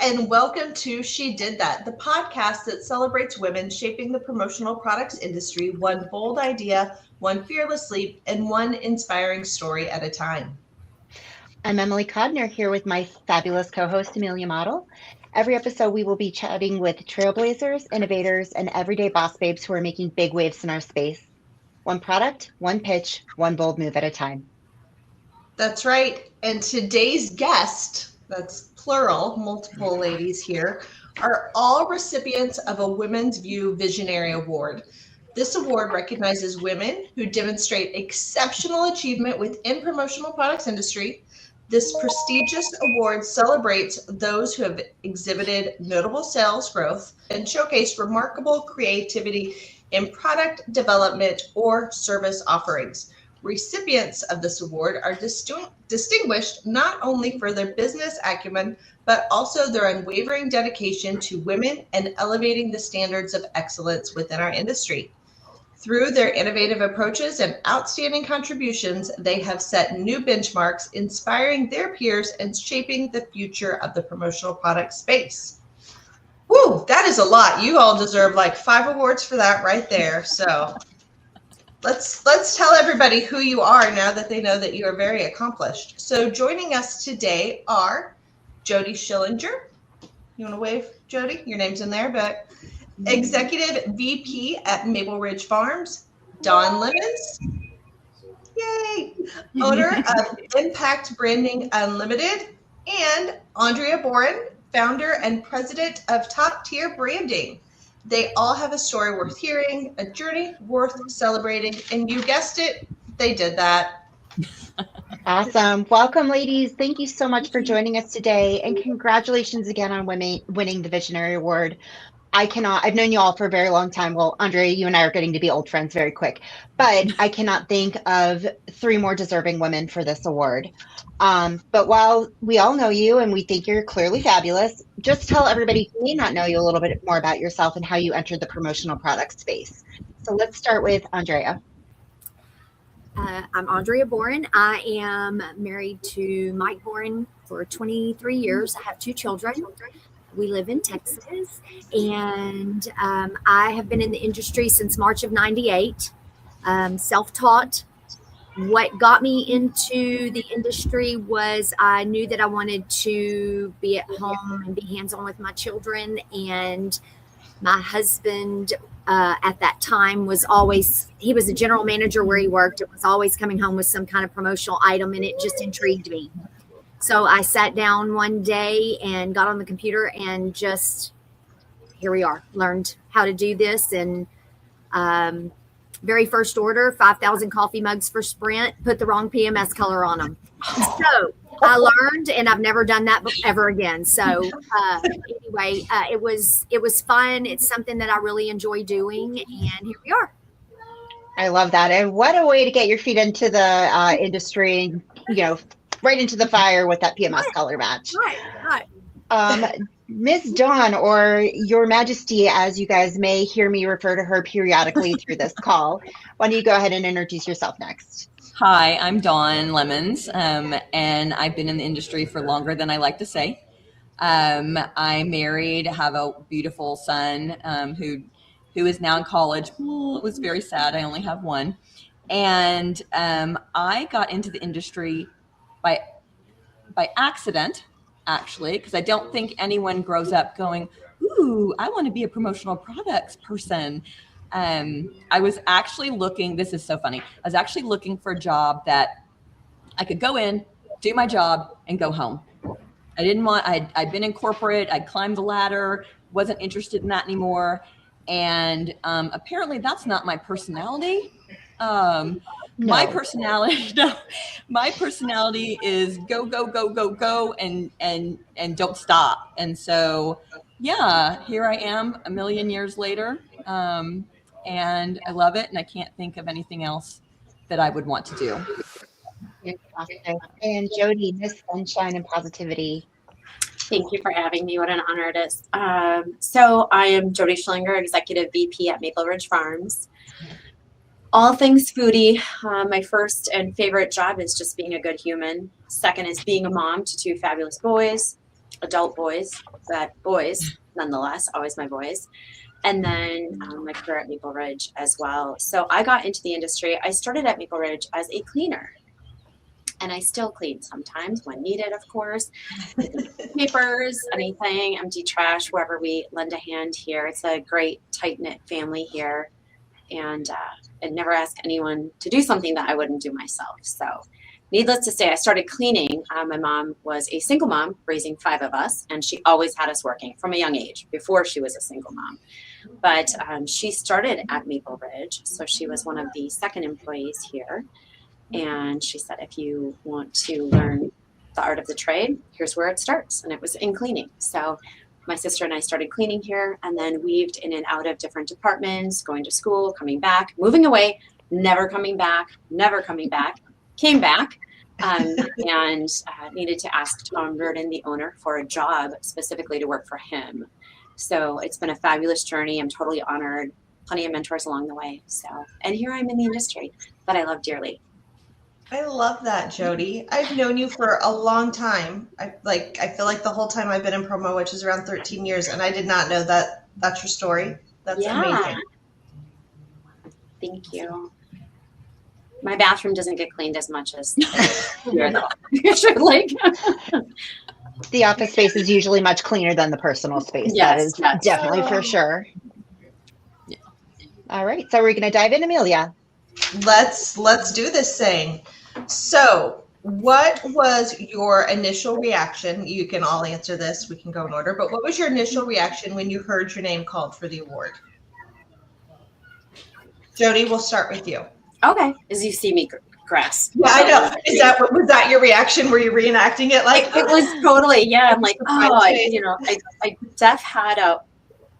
and welcome to She Did That, the podcast that celebrates women shaping the promotional products industry, one bold idea, one fearless leap, and one inspiring story at a time. I'm Emily Codner here with my fabulous co-host Amelia Model. Every episode we will be chatting with trailblazers, innovators, and everyday boss babes who are making big waves in our space. One product, one pitch, one bold move at a time. That's right. And today's guest, that's plural, multiple ladies here, are all recipients of a Women's View Visionary Award. This award recognizes women who demonstrate exceptional achievement within promotional products industry. This prestigious award celebrates those who have exhibited notable sales growth and showcased remarkable creativity in product development or service offerings. Recipients of this award are distinguished not only for their business acumen, but also their unwavering dedication to women and elevating the standards of excellence within our industry. Through their innovative approaches and outstanding contributions, they have set new benchmarks, inspiring their peers and shaping the future of the promotional product space. Woo, that is a lot. You all deserve like 5 awards for that right there. So let's tell everybody who you are now that they know that you are very accomplished. So joining us today are Jodie Schillinger. You want to wave, Jodie? Your name's in there, but Executive VP at Maple Ridge Farms, Dawn Lemons. Yay! Owner of Impact Branding Unlimited, and An'drea Boren, founder and president of Top Tier Branding. They all have a story worth hearing, a journey worth celebrating, and you guessed it, they did that. Awesome. Welcome, ladies. Thank you so much for joining us today, and congratulations again on winning the Visionary Award. I've known you all for a very long time. Well, An'drea, you and I are getting to be old friends very quick, but I cannot think of 3 more deserving women for this award. But while we all know you and we think you're clearly fabulous, just tell everybody who may not know you a little bit more about yourself and how you entered the promotional product space. So let's start with An'drea. I'm An'drea Boren. I am married to Mike Boren for 23 years. I have 2 children. We live in Texas, and I have been in the industry since March of '98, self-taught. What got me into the industry was I knew that I wanted to be at home and be hands-on with my children, and my husband at that time he was a general manager where he worked. It was always coming home with some kind of promotional item, and it just intrigued me. So I sat down one day and got on the computer and just, here we are, learned how to do this. And very first order, 5,000 coffee mugs for Sprint, put the wrong PMS color on them. So I learned, and I've never done that ever again. So anyway, it was fun. It's something that I really enjoy doing, and here we are. I love that. And what a way to get your feet into the industry, right into the fire with that PMS color match. Right. Ms. Dawn, or Your Majesty, as you guys may hear me refer to her periodically through this call, why don't you go ahead and introduce yourself next? Hi, I'm Dawn Lemons, and I've been in the industry for longer than I like to say. I'm married, have a beautiful son who is now in college. It was very sad. I only have one. And I got into the industry by accident, actually, because I don't think anyone grows up going, ooh, I want to be a promotional products person. I was actually looking, this is so funny. I was actually looking for a job that I could go in, do my job, and go home. I'd been in corporate, I'd climbed the ladder, wasn't interested in that anymore. And apparently that's not my personality. No. My personality is go, go, go, go, go, and don't stop. And so, yeah, here I am a million years later. And I love it. And I can't think of anything else that I would want to do. Fantastic. And Jodie, Miss Sunshine and Positivity. Thank you for having me. What an honor it is. So I am Jodie Schillinger, Executive VP at Maple Ridge Farms. All things foodie. My first and favorite job is just being a good human. Second is being a mom to 2 fabulous boys. adult boys, but boys nonetheless, always my boys. And then my career at Maple Ridge as well. So I got into the industry. I started at Maple Ridge as a cleaner. And I still clean sometimes when needed, of course. Papers, anything, empty trash, wherever we lend a hand here. It's a great, tight-knit family here. And I'd never ask anyone to do something that I wouldn't do myself. So needless to say, I started cleaning. My mom was a single mom, raising 5 of us, and she always had us working from a young age, before she was a single mom. But she started at Maple Ridge, so she was one of the second employees here. And she said, if you want to learn the art of the trade, here's where it starts. And it was in cleaning. So my sister and I started cleaning here, and then weaved in and out of different departments, going to school, coming back, moving away, never coming back, came back, and needed to ask Tom Reardon, the owner, for a job specifically to work for him. So it's been a fabulous journey. I'm totally honored. Plenty of mentors along the way. So, and here I'm in the industry that I love dearly. I love that, Jodie. I've known you for a long time. I feel like the whole time I've been in promo, which is around 13 years, and I did not know that that's your story. That's amazing. Thank you. My bathroom doesn't get cleaned as much as here, though. The office space is usually much cleaner than the personal space. Yes, that is definitely for sure. Yeah. All right, so we're going to dive in, Amelia. Let's do this thing. So, what was your initial reaction? You can all answer this. We can go in order. But what was your initial reaction when you heard your name called for the award? Jodie, we'll start with you. Okay. As you see me grasp. Yeah, I know. Was that your reaction? Were you reenacting it? It was totally. Yeah. I'm like, I def had a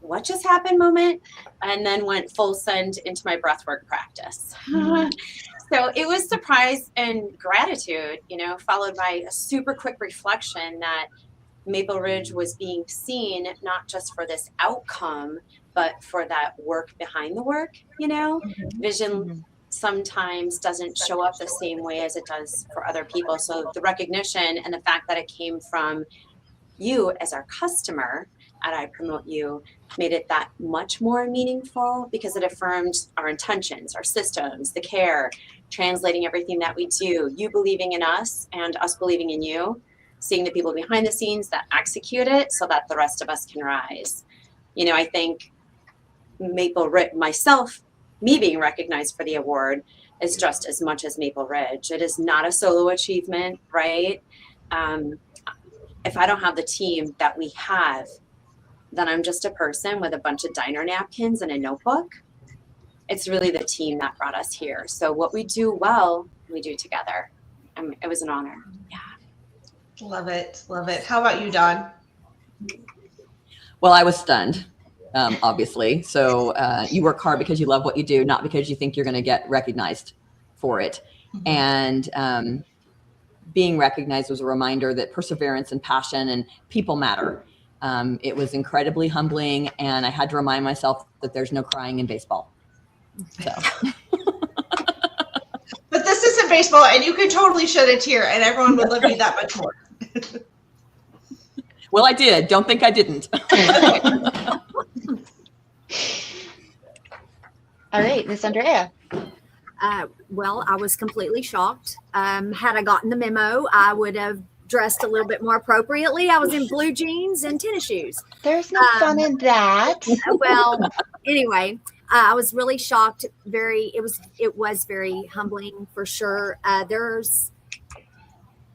what just happened moment, and then went full send into my breathwork practice. So it was surprise and gratitude, followed by a super quick reflection that Maple Ridge was being seen not just for this outcome, but for that work behind the work. Vision sometimes doesn't show up the same way as it does for other people. So the recognition and the fact that it came from you as our customer at I Promote You made it that much more meaningful, because it affirmed our intentions, our systems, the care, translating everything that we do, you believing in us and us believing in you, seeing the people behind the scenes that execute it so that the rest of us can rise. I think Maple Ridge, me being recognized for the award is just as much as Maple Ridge. It is not a solo achievement, right? If I don't have the team that we have, then I'm just a person with a bunch of diner napkins and a notebook. It's really the team that brought us here. So what we do well, we do together. It was an honor. Yeah. Love it. Love it. How about you, Dawn? Well, I was stunned, obviously. So you work hard because you love what you do, not because you think you're going to get recognized for it. Mm-hmm. And being recognized was a reminder that perseverance and passion and people matter. It was incredibly humbling, and I had to remind myself that there's no crying in baseball. So. But this isn't baseball, and you could totally shed a tear, and everyone would love you that much more. Well, I did. Don't think I didn't. All right, Miss An'drea. Well, I was completely shocked. Had I gotten the memo, I would have dressed a little bit more appropriately. I was in blue jeans and tennis shoes. There's no fun in that. Well, anyway, I was really shocked. It was very humbling for sure.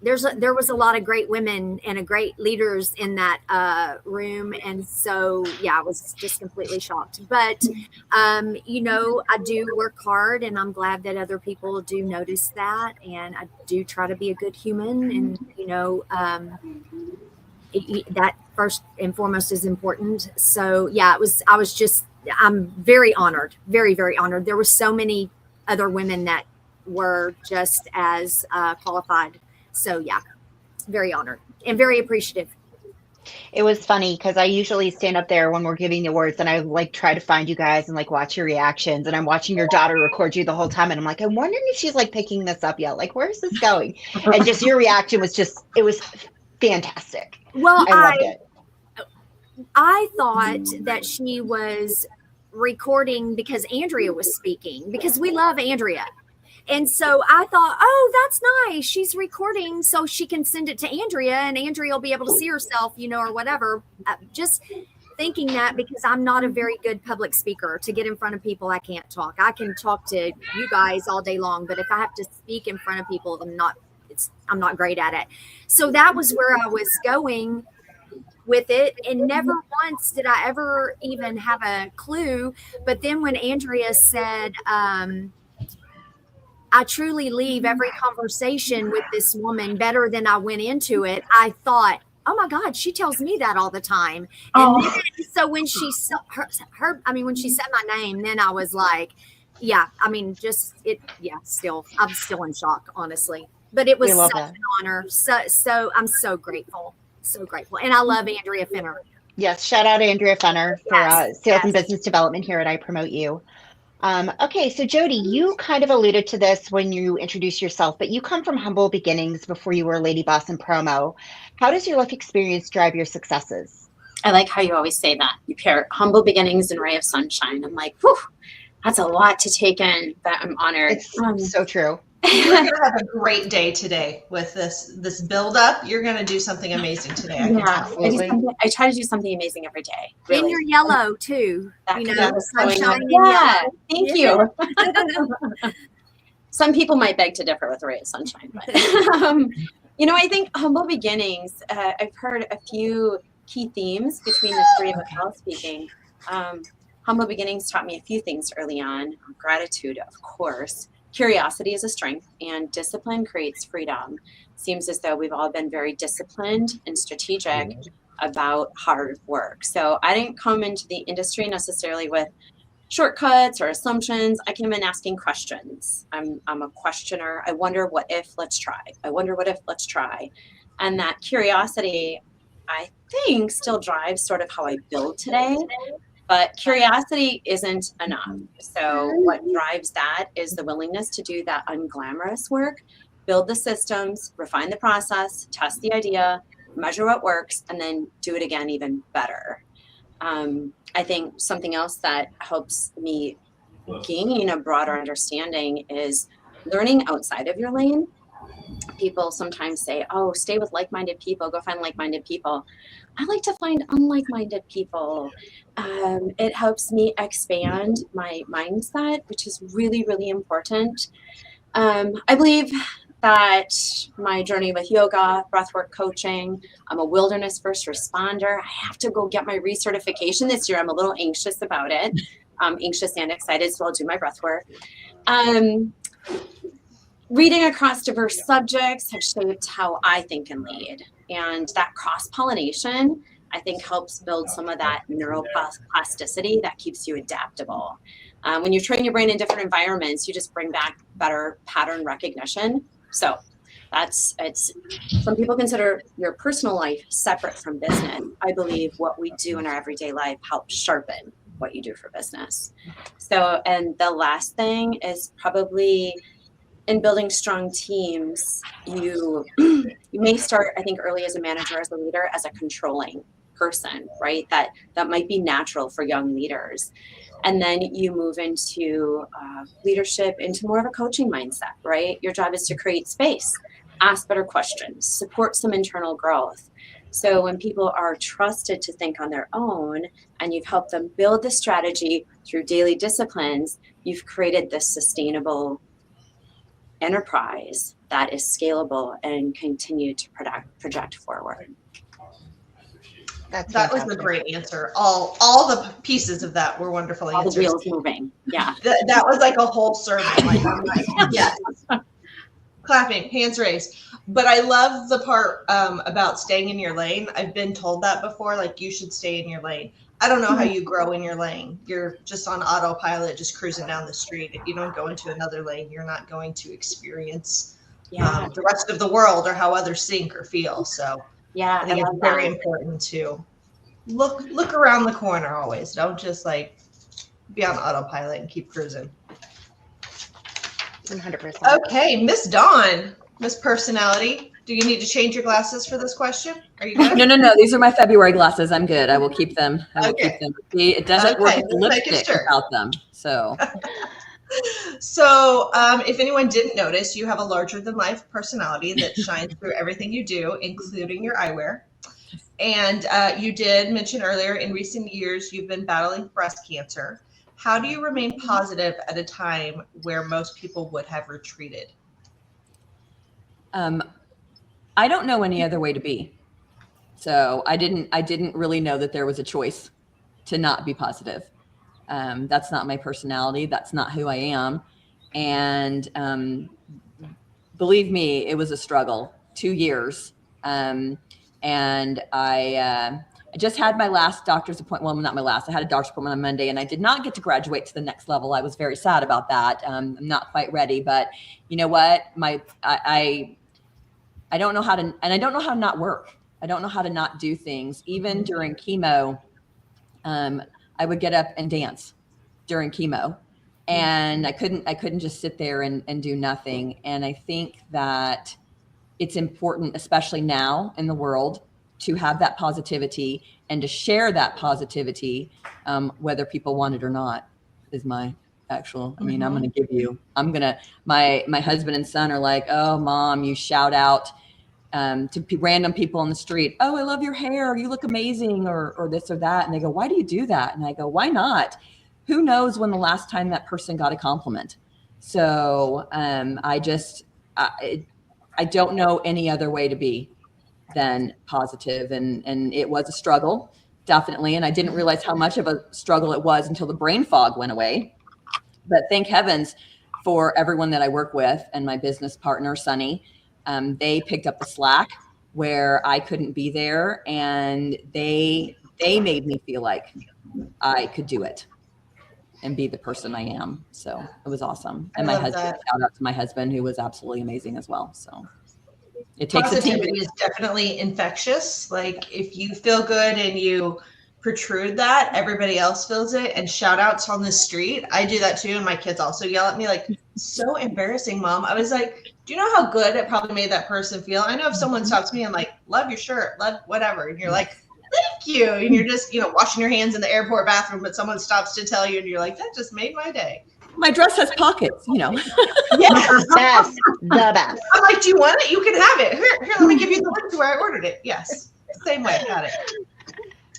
There was a lot of great women and great leaders in that room, and so I was just completely shocked. But I do work hard, and I'm glad that other people do notice that, and I do try to be a good human, and that first and foremost is important. So I'm very honored, very, very honored. There were so many other women that were just as qualified. So very honored and very appreciative. It was funny because I usually stand up there when we're giving the awards, and I try to find you guys and watch your reactions, and I'm watching your daughter record you the whole time, and I'm like, I'm wondering if she's picking this up yet. Where is this going? And just your reaction was it was fantastic. Well, I loved it. I thought that she was recording because An'drea was speaking, because we love An'drea. And so I thought, oh, that's nice. She's recording so she can send it to An'drea, and An'drea will be able to see herself, or whatever. Just thinking that, because I'm not a very good public speaker. To get in front of people, I can't talk. I can talk to you guys all day long, but if I have to speak in front of people, I'm not great at it. So that was where I was going with it, and never once did I ever even have a clue. But then when An'drea said, I truly leave every conversation with this woman better than I went into it, I thought, oh my God, she tells me that all the time. And then, so when she said when she said my name, then I was like, yeah, I'm still in shock, honestly. But it was such an honor. So I'm so grateful. So grateful. And I love An'drea Fenner. Yes. Shout out to An'drea Fenner for sales and business development here at I Promote You. Okay. So Jodie, you kind of alluded to this when you introduced yourself, but you come from humble beginnings before you were a lady boss in promo. How does your life experience drive your successes? I like how you always say that. You pair humble beginnings and ray of sunshine. I'm like, whew, that's a lot to take in, but I'm honored. It's so true. You're going to have a great day today with this build up. You're going to do something amazing today. I try to do something amazing every day. Really. And you're yellow too. Sunshine in yellow. Thank you. Some people might beg to differ with a ray of sunshine, but I think humble beginnings. I've heard a few key themes between the three of us all speaking. Humble beginnings taught me a few things early on. Gratitude, of course. Curiosity is a strength, and discipline creates freedom. Seems as though we've all been very disciplined and strategic about hard work. So I didn't come into the industry necessarily with shortcuts or assumptions. I came in asking questions. I'm a questioner. I wonder what if, let's try. I wonder what if, let's try. And that curiosity, I think, still drives sort of how I build today. But curiosity isn't enough. So what drives that is the willingness to do that unglamorous work, build the systems, refine the process, test the idea, measure what works, and then do it again even better. I think something else that helps me gain a broader understanding is learning outside of your lane. People sometimes say, oh, stay with like-minded people, go find like-minded people. I like to find unlike-minded people. It helps me expand my mindset, which is really, really important. I believe that my journey with yoga, breathwork coaching, I'm a wilderness first responder. I have to go get my recertification this year. I'm a little anxious about it. I'm anxious and excited, so I'll do my breathwork. Reading across diverse subjects have shaped how I think and lead. And that cross-pollination, I think, helps build some of that neuroplasticity that keeps you adaptable. When you train your brain in different environments, you just bring back better pattern recognition. So some people consider your personal life separate from business. I believe what we do in our everyday life helps sharpen what you do for business. So, and the last thing is probably in building strong teams, you may start, I think, early as a manager, as a leader, as a controlling person, right? That might be natural for young leaders. And then you move into leadership, into more of a coaching mindset, right? Your job is to create space, ask better questions, support some internal growth. So when people are trusted to think on their own and you've helped them build the strategy through daily disciplines, you've created this sustainable enterprise that is scalable and continue to project forward. That was a great answer. All the pieces of that were wonderful answers. All the wheels moving. Yeah. That was like a whole sermon. Like, yes. Clapping, hands raised. But I love the part about staying in your lane. I've been told that before, like you should stay in your lane. I don't know how you grow in your lane. You're just on autopilot, just cruising down the street. If you don't go into another lane, you're not going to experience the rest of the world or how others think or feel. So I think it's very important to look around the corner always. Don't just like be on autopilot and keep cruising. 100%. Okay, Miss Dawn, Miss Personality. Do you need to change your glasses for this question? Are you good? No. These are my February glasses. I'm good. I will keep them. Okay. See, it doesn't work with Just making lipstick sure. without them. So, So, if anyone didn't notice, you have a larger than life personality that shines through everything you do, including your eyewear. And you did mention earlier, in recent years, you've been battling breast cancer. How do you remain positive at a time where most people would have retreated? I don't know any other way to be. So I didn't really know that there was a choice to not be positive. That's not my personality. That's not who I am. And believe me, it was a struggle, 2 years. And I just had my last doctor's appointment. Well, not my last. I had a doctor's appointment on Monday, and I did not get to graduate to the next level. I was very sad about that. I'm not quite ready, but you know what? I don't know how to, and I don't know how to not work. I don't know how to not do things. Even during chemo, I would get up and dance during chemo, and I couldn't just sit there and do nothing. And I think that it's important, especially now in the world, to have that positivity and to share that positivity, whether people want it or not, is my actual, I mean, my husband and son are like, oh, Mom, you shout out to random people on the street, oh, I love your hair, you look amazing, or this or that. And they go, why do you do that? And I go, why not? Who knows when the last time that person got a compliment? So I don't know any other way to be than positive. And it was a struggle, definitely. And I didn't realize how much of a struggle it was until the brain fog went away. But thank heavens for everyone that I work with and my business partner, Sunny. They picked up the slack where I couldn't be there, and they made me feel like I could do it and be the person I am. So it was awesome. And my husband, shout out to my husband, who was absolutely amazing as well. So it takes positivity is definitely infectious. Like if you feel good and you protrude that, everybody else feels it. And shout outs on the street, I do that too. And my kids also yell at me like, so embarrassing, Mom. I was like, do you know how good it probably made that person feel? I know if someone stops me and like, love your shirt, love whatever, and you're like, thank you, and you're just, washing your hands in the airport bathroom, but someone stops to tell you, and you're like, that just made my day. My dress has pockets, Yeah, Best, the best. I'm like, do you want it? You can have it. Here, let me give you the link to where I ordered it. Yes, same way, got it.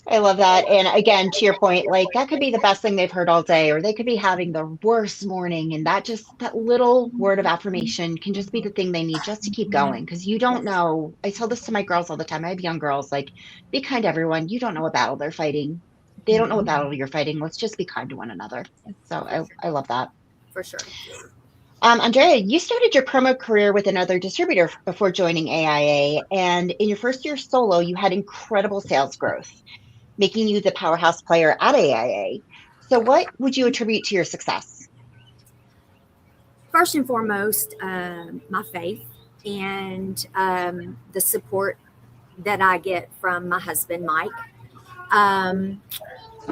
I love that. And again, to your point, like that could be the best thing they've heard all day, or they could be having the worst morning. And that little word of affirmation can just be the thing they need just to keep going. Because you don't know. I tell this to my girls all the time. I have young girls, like, be kind to everyone. You don't know what battle they're fighting. They don't know what battle you're fighting. Let's just be kind to one another. So I love that. For sure. An'drea, you started your promo career with another distributor before joining AIA. And in your first year solo, you had incredible sales growth, making you the powerhouse player at AIA. So what would you attribute to your success? First and foremost, my faith and the support that I get from my husband, Mike.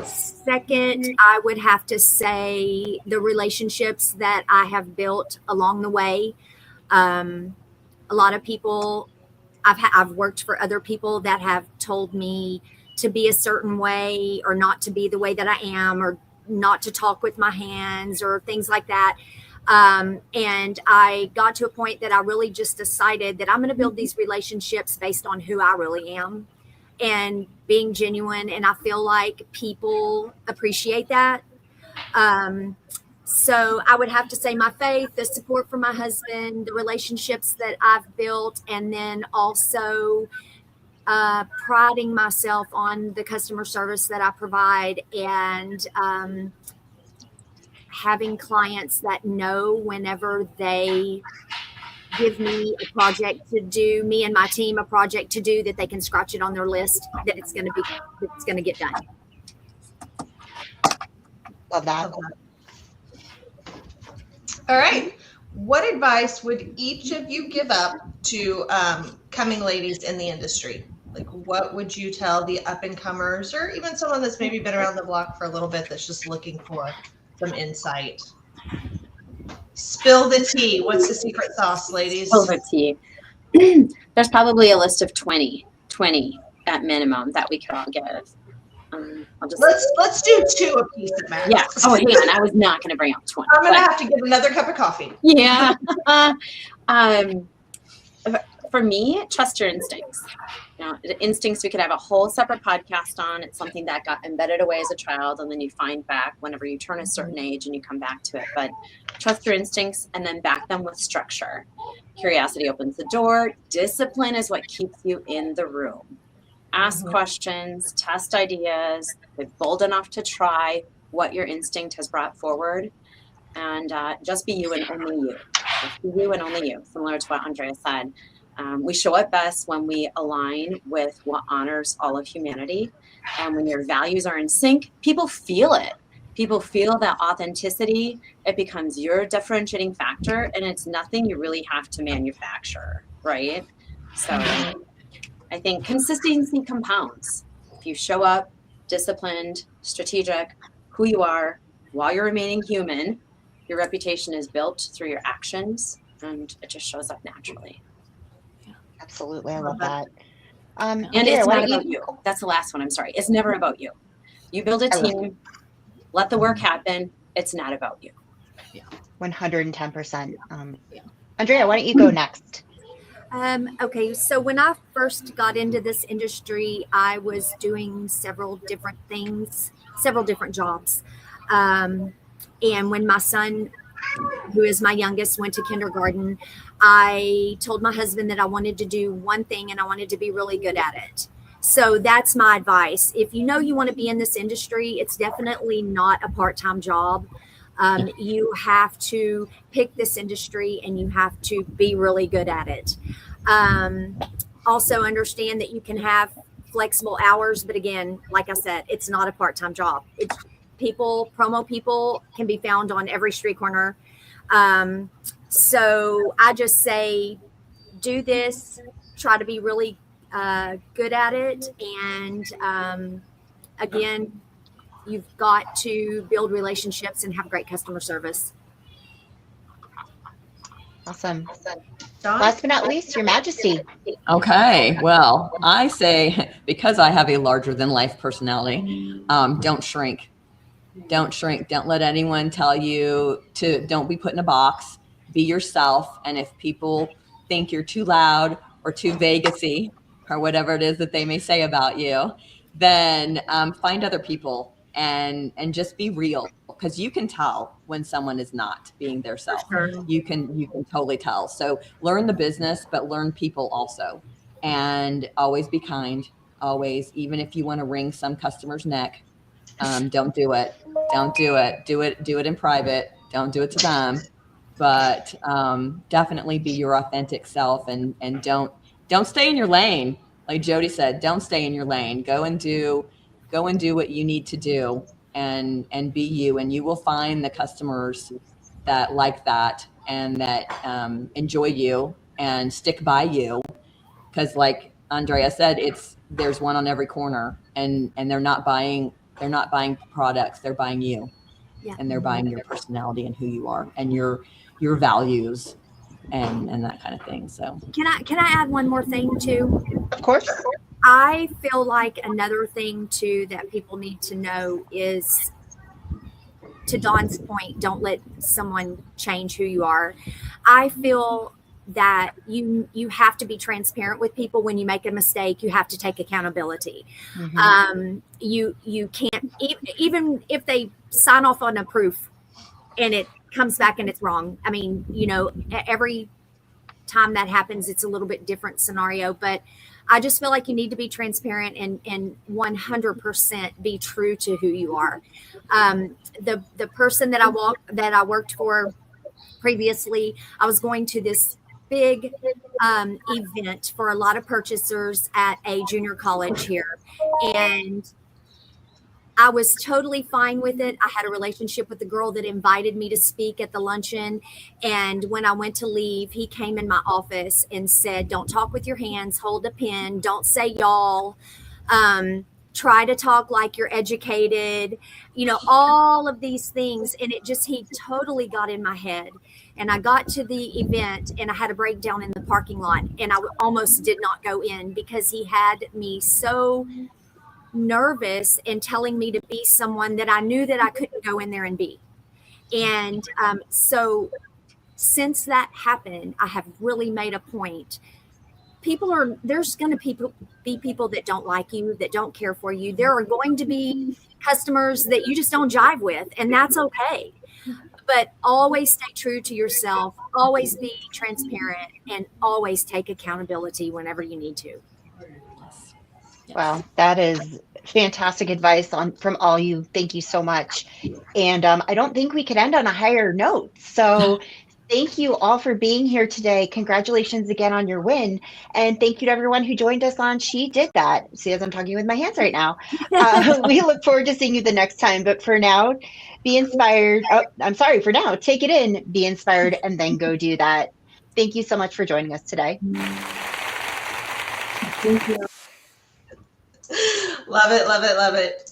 Second, I would have to say the relationships that I have built along the way. A lot of people, I've worked for other people that have told me to be a certain way or not to be the way that I am, or not to talk with my hands or things like that. And I got to a point that I really just decided that I'm going to build these relationships based on who I really am and being genuine. And I feel like people appreciate that. So I would have to say my faith, the support from my husband, the relationships that I've built, and then also priding myself on the customer service that I provide, and having clients that know whenever they give me a project to do, me and my team a project to do, that they can scratch it on their list, that it's going to get done. Love that. All right. What advice would each of you give up to coming ladies in the industry? Like, what would you tell the up-and-comers, or even someone that's maybe been around the block for a little bit that's just looking for some insight? Spill the tea. What's the secret sauce, ladies? Spill the tea. there's probably a list of 20 at minimum that we could all give. Let's do 2 a piece at max. Yeah. Oh, hang on. I was not going to bring up 20. I'm going to have to get another cup of coffee. Yeah. For me, trust your instincts. The instincts we could have a whole separate podcast on. It's something that got embedded away as a child, and then you find back whenever you turn a certain age and you come back to it. But trust your instincts and then back them with structure. Curiosity opens the door. Discipline is what keeps you in the room. Ask questions, test ideas, be bold enough to try what your instinct has brought forward, and just be you and only you. Just be you and only you, similar to what An'drea said. We show it best when we align with what honors all of humanity. And when your values are in sync, people feel it. People feel that authenticity. It becomes your differentiating factor, and it's nothing you really have to manufacture, right? So I think consistency compounds. If you show up disciplined, strategic, who you are, while you're remaining human, your reputation is built through your actions, and it just shows up naturally. Absolutely. I love that. And it's not about you. That's the last one. I'm sorry. It's never about you. You build a team, let the work happen. It's not about you. 110%. An'drea, why don't you go next? Okay, so when I first got into this industry, I was doing several different things, several different jobs. And when my son, who is my youngest, went to kindergarten, I told my husband that I wanted to do one thing and I wanted to be really good at it. So that's my advice. If you know you want to be in this industry, it's definitely not a part-time job. You have to pick this industry and you have to be really good at it. Also understand that you can have flexible hours, but again, like I said, it's not a part-time job. It's promo people can be found on every street corner. So I just say, do this, try to be really good at it. And again, you've got to build relationships and have great customer service. Awesome. Last but not least, Your Majesty. Okay. Well, I say, because I have a larger than life personality, don't shrink. Don't shrink. Don't let anyone tell you don't be put in a box. Be yourself. And if people think you're too loud or too Vegas-y or whatever it is that they may say about you, then find other people and just be real, because you can tell when someone is not being their self. Sure. You can totally tell. So learn the business, but learn people also, and always be kind. Always, even if you want to wring some customer's neck, don't do it. Don't do it. Do it in private. Don't do it to them. But definitely be your authentic self, and don't stay in your lane. Like Jodie said, don't stay in your lane. Go and do what you need to do, and be you, and you will find the customers that like that and that enjoy you and stick by you. Because like An'drea said, there's one on every corner, and they're not buying products, they're buying you. Yeah. And they're buying your personality and who you are and your values and that kind of thing. So can I add one more thing too? Of course. I feel like another thing too that people need to know is, to Dawn's point, don't let someone change who you are. I feel that you have to be transparent with people. When you make a mistake, you have to take accountability. Mm-hmm. You can't, even if they sign off on a proof and it comes back and it's wrong. I mean, every time that happens, it's a little bit different scenario, but I just feel like you need to be transparent and 100% be true to who you are. The person that I worked for previously, I was going to this big event for a lot of purchasers at a junior college here, and I was totally fine with it. I had a relationship with the girl that invited me to speak at the luncheon. And when I went to leave, he came in my office and said, don't talk with your hands, hold a pen, don't say y'all. try to talk like you're educated, all of these things. And he totally got in my head. And I got to the event and I had a breakdown in the parking lot and I almost did not go in because he had me so nervous and telling me to be someone that I knew that I couldn't go in there and be. And so since that happened, I have really made a point. There's going to be people that don't like you, that don't care for you. There are going to be customers that you just don't jive with, and that's okay. But always stay true to yourself, always be transparent, and always take accountability whenever you need to. Yes. Wow, that is fantastic advice from all you. Thank you so much. And I don't think we could end on a higher note. So thank you all for being here today. Congratulations again on your win. And thank you to everyone who joined us on She Did That. See, as I'm talking with my hands right now. We look forward to seeing you the next time. But for now, be inspired. Oh, I'm sorry, for now, take it in, be inspired, and then go do that. Thank you so much for joining us today. Thank you. Love it, love it, love it.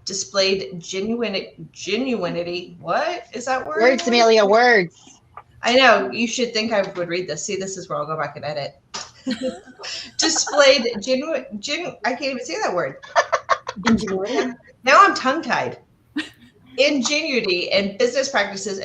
displayed genuinity. What is that word? Words, Amelia, words. I know, you should think I would read this. See, this is where I'll go back and edit. Displayed I can't even say that word. Ingenuity. Now I'm tongue-tied. Ingenuity in business practices